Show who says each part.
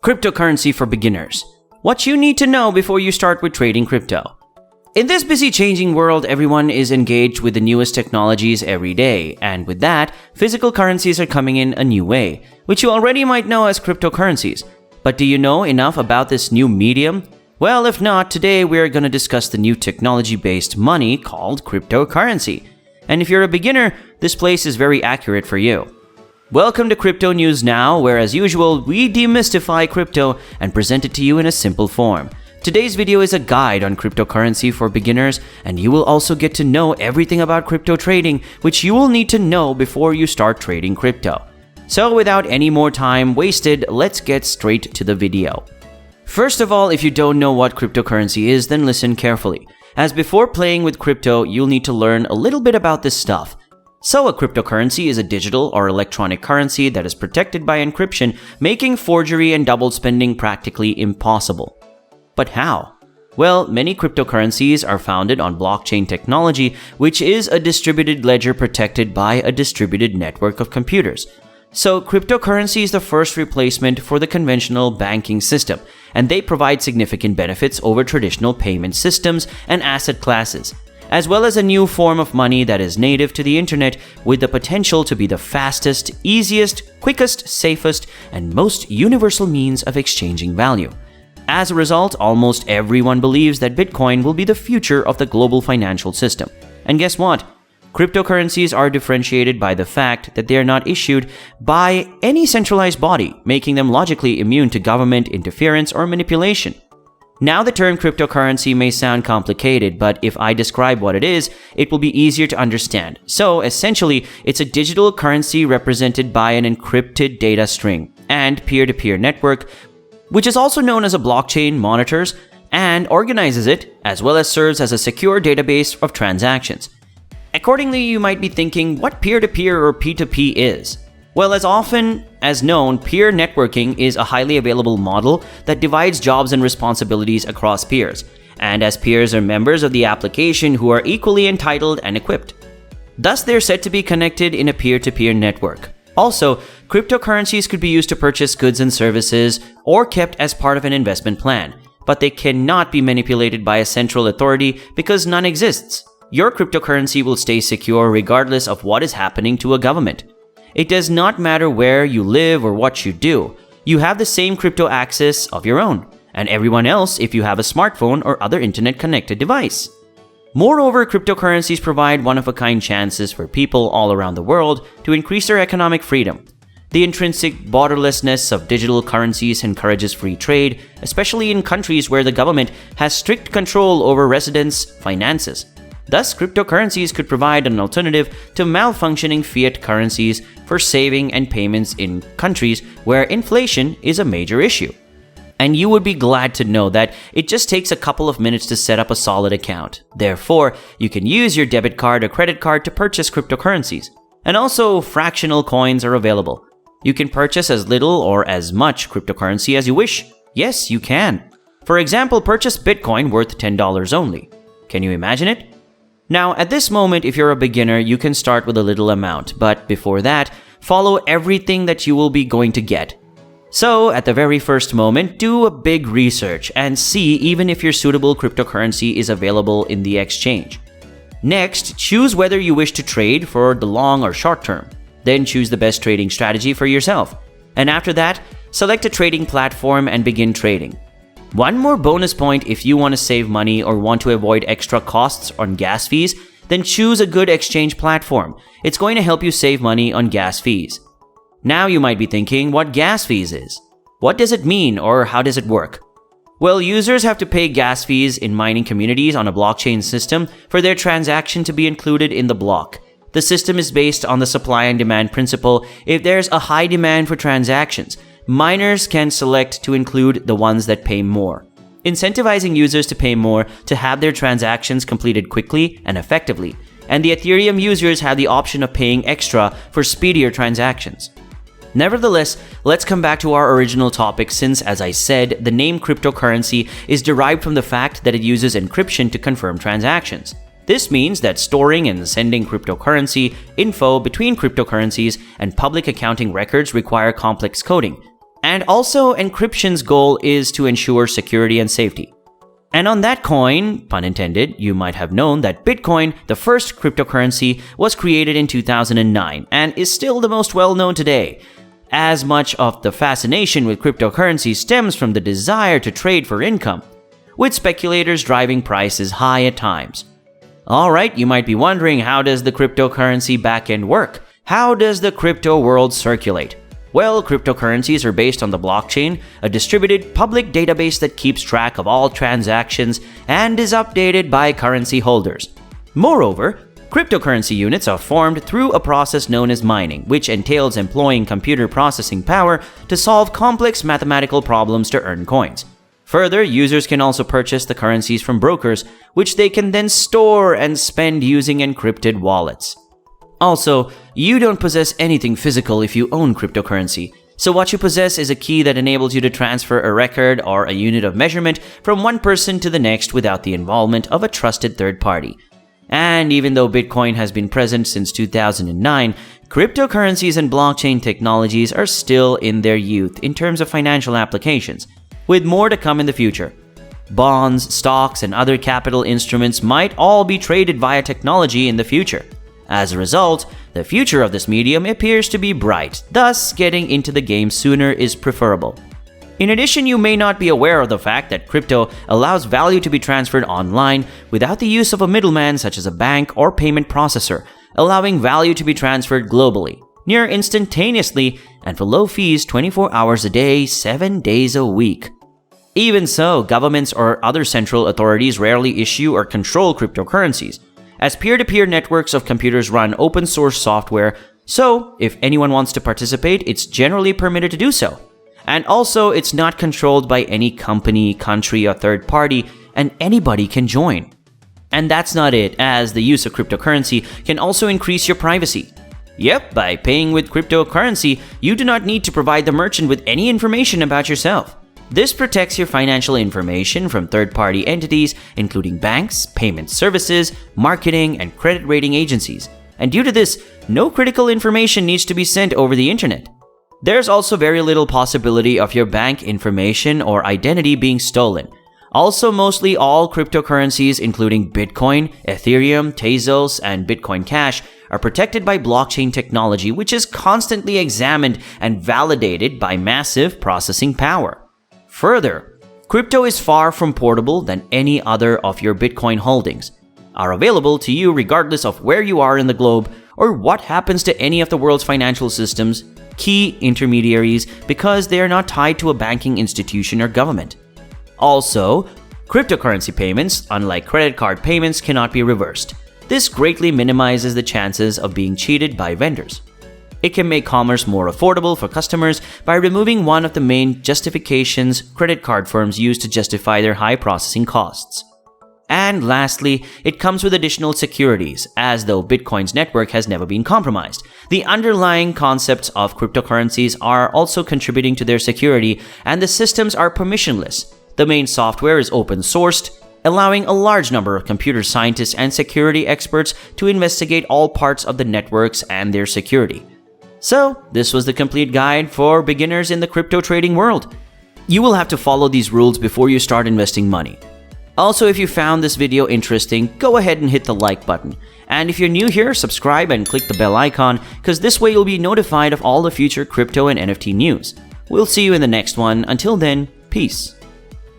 Speaker 1: Cryptocurrency for beginners. What you need to know before you start with trading crypto. In this busy changing world, everyone is engaged with the newest technologies every day, and with that, physical currencies are coming in a new way, which you already might know as cryptocurrencies. But do you know enough about this new medium? Well, if not, today we're going to discuss the new technology-based money called cryptocurrency. And if you're a beginner, this place is very accurate for you. Welcome to Crypto News Now, where as usual, we demystify crypto and present it to you in a simple form. Today's video is a guide on cryptocurrency for beginners, and you will also get to know everything about crypto trading, which you will need to know before you start trading crypto. So without any more time wasted, let's get straight to the video. First of all, if you don't know what cryptocurrency is, then listen carefully, as before playing with crypto, you'll need to learn a little bit about this stuff. So a cryptocurrency is a digital or electronic currency that is protected by encryption, making forgery and double spending practically impossible. But how? Well, many cryptocurrencies are founded on blockchain technology, which is a distributed ledger protected by a distributed network of computers. So cryptocurrency is the first replacement for the conventional banking system, and they provide significant benefits over traditional payment systems and asset classes, as well as a new form of money that is native to the internet with the potential to be the fastest, easiest, quickest, safest, and most universal means of exchanging value. As a result, almost everyone believes that Bitcoin will be the future of the global financial system. And guess what? Cryptocurrencies are differentiated by the fact that they are not issued by any centralized body, making them logically immune to government interference or manipulation. Now, the term cryptocurrency may sound complicated, but if I describe what it is, it will be easier to understand. So, essentially, it's a digital currency represented by an encrypted data string and peer-to-peer network, which is also known as a blockchain, monitors and organizes it, as well as serves as a secure database of transactions. Accordingly, you might be thinking what peer-to-peer or P2P is. Well, as often as known, peer networking is a highly available model that divides jobs and responsibilities across peers, and as peers are members of the application who are equally entitled and equipped. Thus, they're said to be connected in a peer-to-peer network. Also, cryptocurrencies could be used to purchase goods and services or kept as part of an investment plan, but they cannot be manipulated by a central authority because none exists. Your cryptocurrency will stay secure regardless of what is happening to a government. It does not matter where you live or what you do. You have the same crypto access of your own, and everyone else if you have a smartphone or other internet-connected device. Moreover, cryptocurrencies provide one-of-a-kind chances for people all around the world to increase their economic freedom. The intrinsic borderlessness of digital currencies encourages free trade, especially in countries where the government has strict control over residents' finances. Thus, cryptocurrencies could provide an alternative to malfunctioning fiat currencies for saving and payments in countries where inflation is a major issue. And you would be glad to know that it just takes a couple of minutes to set up a solid account. Therefore, you can use your debit card or credit card to purchase cryptocurrencies. And also, fractional coins are available. You can purchase as little or as much cryptocurrency as you wish. Yes, you can. For example, purchase Bitcoin worth $10 only. Can you imagine it? Now, at this moment, if you're a beginner, you can start with a little amount, but before that, follow everything that you will be going to get. So, at the very first moment, do a big research and see even if your suitable cryptocurrency is available in the exchange. Next, choose whether you wish to trade for the long or short term. Then choose the best trading strategy for yourself. And after that, select a trading platform and begin trading. One more bonus point if you want to save money or want to avoid extra costs on gas fees, then choose a good exchange platform. It's going to help you save money on gas fees. Now you might be thinking what gas fees is. What does it mean or how does it work? Well, users have to pay gas fees in mining communities on a blockchain system for their transaction to be included in the block. The system is based on the supply and demand principle. If there's a high demand for transactions, miners can select to include the ones that pay more, incentivizing users to pay more to have their transactions completed quickly and effectively, and the Ethereum users have the option of paying extra for speedier transactions. Nevertheless, let's come back to our original topic since, as I said, the name cryptocurrency is derived from the fact that it uses encryption to confirm transactions. This means that storing and sending cryptocurrency info between cryptocurrencies and public accounting records require complex coding. And also, encryption's goal is to ensure security and safety. And on that coin, pun intended, you might have known that Bitcoin, the first cryptocurrency, was created in 2009 and is still the most well-known today. As much of the fascination with cryptocurrency stems from the desire to trade for income, with speculators driving prices high at times. Alright, you might be wondering, how does the cryptocurrency backend work? How does the crypto world circulate? Well, cryptocurrencies are based on the blockchain, a distributed public database that keeps track of all transactions and is updated by currency holders. Moreover, cryptocurrency units are formed through a process known as mining, which entails employing computer processing power to solve complex mathematical problems to earn coins. Further, users can also purchase the currencies from brokers, which they can then store and spend using encrypted wallets. Also, you don't possess anything physical if you own cryptocurrency, so what you possess is a key that enables you to transfer a record or a unit of measurement from one person to the next without the involvement of a trusted third party. And even though Bitcoin has been present since 2009, cryptocurrencies and blockchain technologies are still in their youth in terms of financial applications, with more to come in the future. Bonds, stocks, and other capital instruments might all be traded via technology in the future. As a result, the future of this medium appears to be bright, thus getting into the game sooner is preferable. In addition, you may not be aware of the fact that crypto allows value to be transferred online without the use of a middleman such as a bank or payment processor, allowing value to be transferred globally, near instantaneously, and for low fees 24 hours a day, 7 days a week. Even so, governments or other central authorities rarely issue or control cryptocurrencies, as peer-to-peer networks of computers run open-source software, so if anyone wants to participate, it's generally permitted to do so. And also, it's not controlled by any company, country, or third party, and anybody can join. And that's not it, as the use of cryptocurrency can also increase your privacy. Yep, by paying with cryptocurrency, you do not need to provide the merchant with any information about yourself. This protects your financial information from third-party entities, including banks, payment services, marketing, and credit rating agencies. And due to this, no critical information needs to be sent over the internet. There's also very little possibility of your bank information or identity being stolen. Also, mostly all cryptocurrencies, including Bitcoin, Ethereum, Tezos, and Bitcoin Cash, are protected by blockchain technology, which is constantly examined and validated by massive processing power. Further, crypto is far from portable than any other of your Bitcoin holdings, are available to you regardless of where you are in the globe or what happens to any of the world's financial systems, key intermediaries, because they are not tied to a banking institution or government. Also, cryptocurrency payments, unlike credit card payments, cannot be reversed. This greatly minimizes the chances of being cheated by vendors. It can make commerce more affordable for customers by removing one of the main justifications credit card firms use to justify their high processing costs. And lastly, it comes with additional securities, as though Bitcoin's network has never been compromised. The underlying concepts of cryptocurrencies are also contributing to their security, and the systems are permissionless. The main software is open-sourced, allowing a large number of computer scientists and security experts to investigate all parts of the networks and their security. So, this was the complete guide for beginners in the crypto trading world. You will have to follow these rules before you start investing money. Also, if you found this video interesting, go ahead and hit the like button. And if you're new here, subscribe and click the bell icon, because this way you'll be notified of all the future crypto and NFT news. We'll see you in the next one. Until then, peace.